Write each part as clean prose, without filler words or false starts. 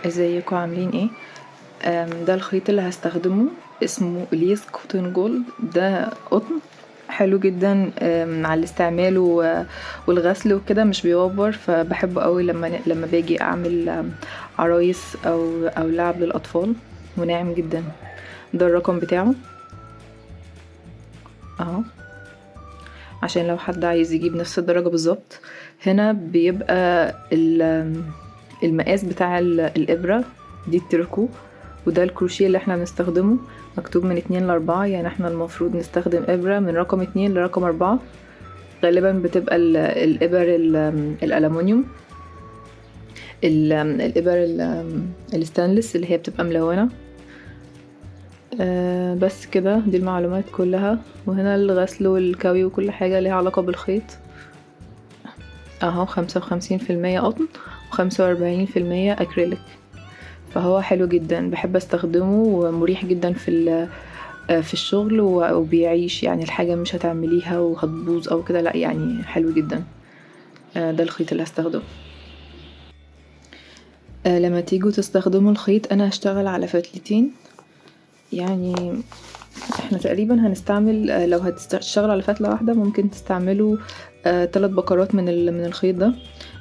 ازيكم عاملين ايه؟ ده الخيط اللي هستخدمه اسمه اليس كوتون جولد. ده قطن حلو جدا على الاستعمال والغسل وكده، مش بيوبر، فبحبه قوي لما باجي اعمل عرايس او لعب للاطفال، وناعم جدا. ده الرقم بتاعه اهو، عشان لو حد عايز يجيب نفس الدرجة بالظبط. هنا بيبقى المقاس بتاع الإبرة دي التركو، وده الكروشيه اللي احنا بنستخدمه، مكتوب من 2 ل4، يعني احنا المفروض نستخدم إبرة من رقم 2 لرقم 4. غالبا بتبقى الإبر الألمونيوم، الإبر الستانلس اللي هي بتبقى ملونة. بس كده، دي المعلومات كلها. وهنا الغسل والكوي وكل حاجة ليها علاقة بالخيط اهو، 55% قطن و45% اكريليك. فهو حلو جدا، بحب استخدمه ومريح جدا في الشغل، وبيعيش، يعني الحاجة مش هتعمليها وهتبوظ او كده، لا يعني حلو جدا. ده الخيط اللي هستخدمه. لما تيجوا تستخدموا الخيط، انا هشتغل على فتلتين. يعني احنا تقريبا هنستعمل، لو هتشتغل على فتلة واحدة ممكن تستعملوا 3 بكرات من الخيط ده.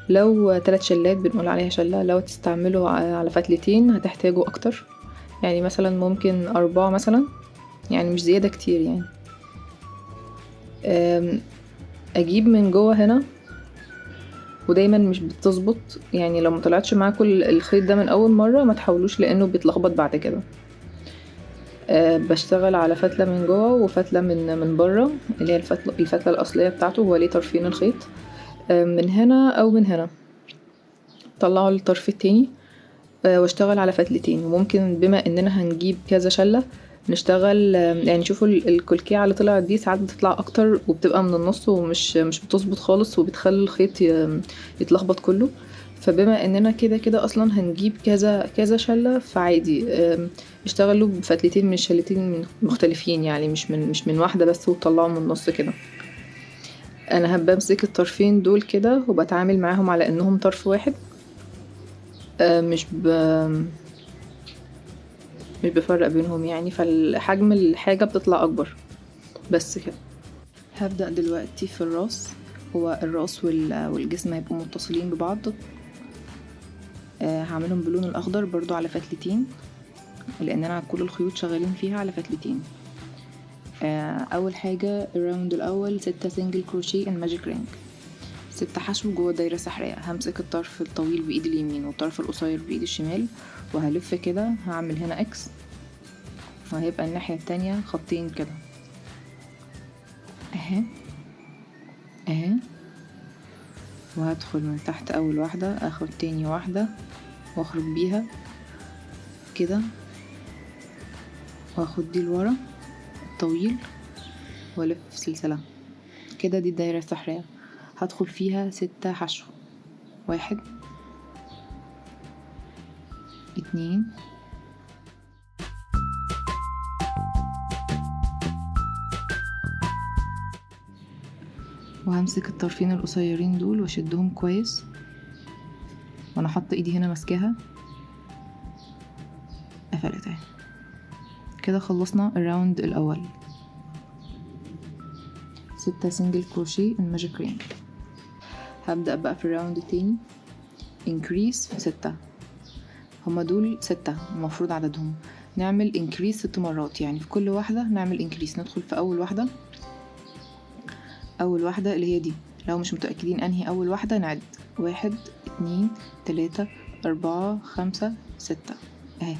لو 3 شلات بنقول عليها شلة، لو تستعملوا على فتلتين هتحتاجوا اكتر، يعني مثلا ممكن 4 مثلا، يعني مش زيادة كتير يعني. اجيب من جوه هنا، ودايما مش بتظبط، يعني لو مطلعتش معاكم الخيط ده من اول مرة ما تحاولوش، لانه بيتلخبط بعد كده. بشتغل على فتلة من جوه وفتلة من بره، اللي هي الفتلة الأصلية بتاعته، هو ليه طرفين الخيط، من هنا أو من هنا. طلعوا الطرف التاني، واشتغل على فتلتين. وممكن بما اننا هنجيب كذا شلة نشتغل، يعني شوفوا الكلكيعة اللي طلعت دي ساعات بتطلع اكتر وبتبقى من النص ومش بتظبط خالص، وبتخلي الخيط يتلخبط كله. فبما اننا كده اصلا هنجيب كذا شلة، فعادي اشتغلوا بفتلتين من شلتين مختلفين، يعني مش من واحدة بس وتطلعوا من النص كده. انا بمسك الطرفين دول كده وبتعامل معاهم على انهم طرف واحد، مش بفرق بينهم يعني، فالحجم الحاجة بتطلع اكبر. بس كده. هبدأ دلوقتي في الراس. هو الراس والجسم هيبقوا متصلين ببعض. هعملهم باللون الاخضر برضو على فتلتين، لان انا كل الخيوط شغالين فيها على فتلتين. اول حاجة الراوند الاول 6 سنجل كروشيه ان ماجيك رينج، 6 حشو جوه دايرة سحرية. همسك الطرف الطويل بايد اليمين والطرف القصير بايد الشمال، وهلف كده، هعمل هنا اكس، وهيبقى الناحية التانية خطين كده اهي اهي. وهدخل من تحت اول واحدة، اخد تاني واحدة واخرج بيها كده، واخد دي لورا طويل والف سلسلة كده. دي الدايرة السحرية، هدخل فيها 6 حشو. 1 2 وهمسك الطرفين القصيرين دول واشدهم كويس، وانا حاطه ايدي هنا ماسكاها، قفلت اهي كده. خلصنا الراوند الاول، 6 سنجل كروشيه الماجيك رينج. هبدأ بقى في الراوند التاني، انكريس 6. هما دول 6 المفروض عددهم. نعمل انكريس 6 مرات، يعني في كل واحدة نعمل انكريس. ندخل في اول واحدة اللي هي دي. لو مش متأكدين انهي اول واحدة نعد 1 2 3 4 5 6 اهي.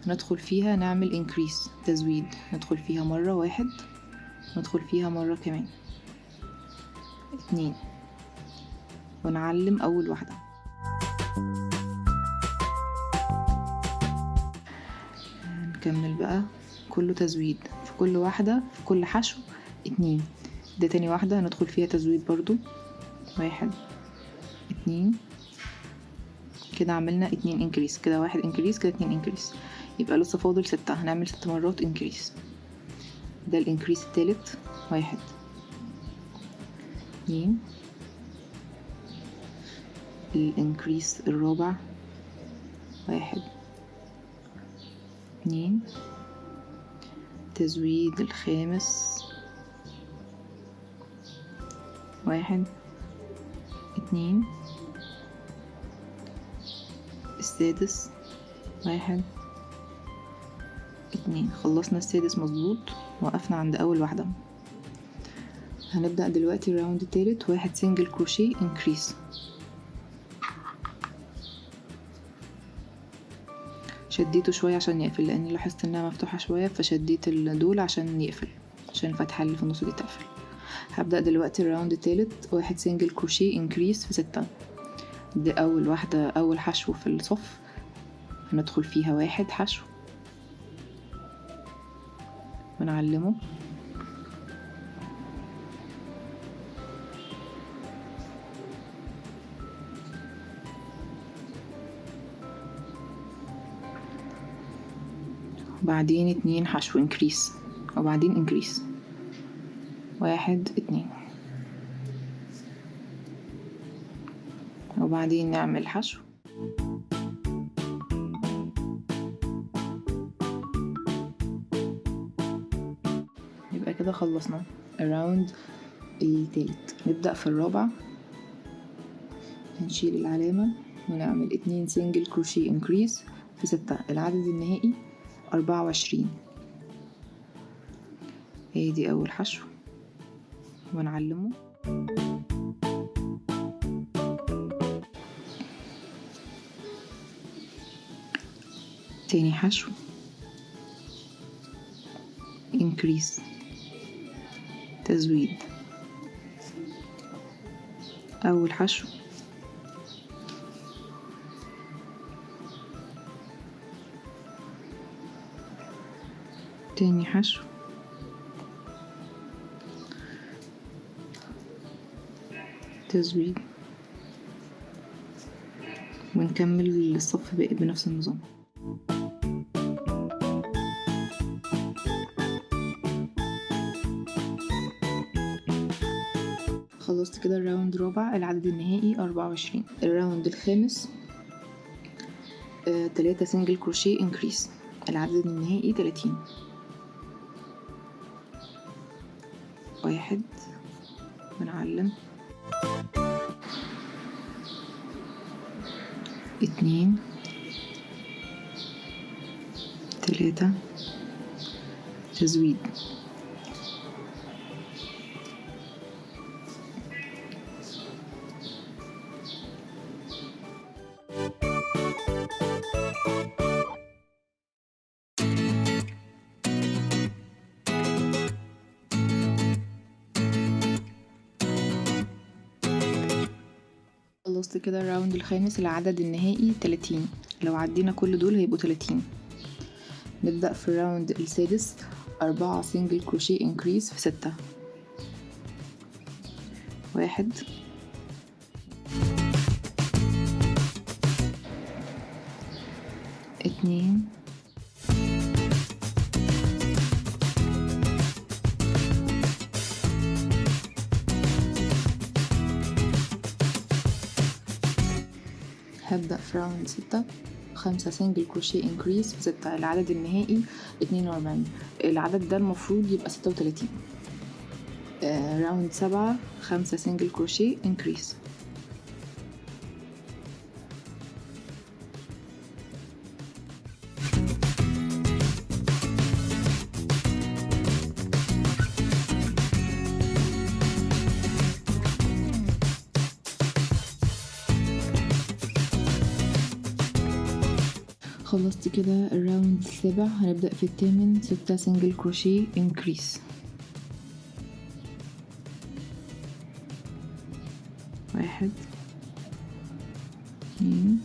ندخل فيها نعمل انكريس تزويد، ندخل فيها مرة 1، ندخل فيها مرة كمان 2، ونعلم اول واحدة. نكمل بقى كله تزويد في كل واحدة، في كل حشو 2. ده تاني واحدة ندخل فيها تزويد برضو 1 2 كده. عملنا 2 انكريس كده، 1 انكريس كده، 2 انكريس، يبقى لسه فاضل 6. هنعمل 6 مرات انكريس. ده الانكريس التالت 1 2. الانكريس الرابع 1 2 تزويد الخامس 1 2 السادس 1 2. خلصنا السادس مظبوط، وقفنا عند اول واحدة. هنبدأ دلوقتي الراوند التالت. 1 سنجل كروشيه انكريس. شديته شوية عشان يقفل، لاني لاحظت انها مفتوحة شوية، فشديت دول عشان يقفل، عشان الفتحة اللي في النص دي تقفل. هبدأ دلوقتي الراوند التالت. 1 سنجل كروشيه انكريس في 6. دي اول واحدة، اول حشو في الصف هندخل فيها 1 حشو ونعلمه. وبعدين 2 حشو انكريس، وبعدين انكريس 1 2، وبعدين نعمل حشو. يبقى كده خلصنا الراوند التالت. نبدأ في الرابع. هنشيل العلامة ونعمل 2 سنجل كروشيه انكريس في 6. العدد النهائي 24. هي دي اول حشو ونعلمه. تاني حشو انكريس تزويد. اول حشو تاني حشو تزويد، ونكمل الصف باقي بنفس النظام. خلصت كده الراوند الرابع. العدد النهائي 24. الراوند الخامس 3 سنجل كروشيه انكريس. العدد النهائي 30. 1 ونعلم 2 3 تزويد. خلصت كده الراوند الخامس. العدد النهائي 30. لو عدينا كل دول هيبقوا 30. نبدأ في الراوند السادس. 4 سنجل كروشيه انكريس في 6. 1 2 هبدأ في راوند 6. 5 سنجل كروشيه انكريس في 6. العدد النهائي 42. العدد ده المفروض يبقى 36. راوند 7. 5 سنجل كروشيه انكريس. خلصت كده الراوند السابع. هنبدأ في الثامن. 6 سنجل كروشيه انكريس. 1 2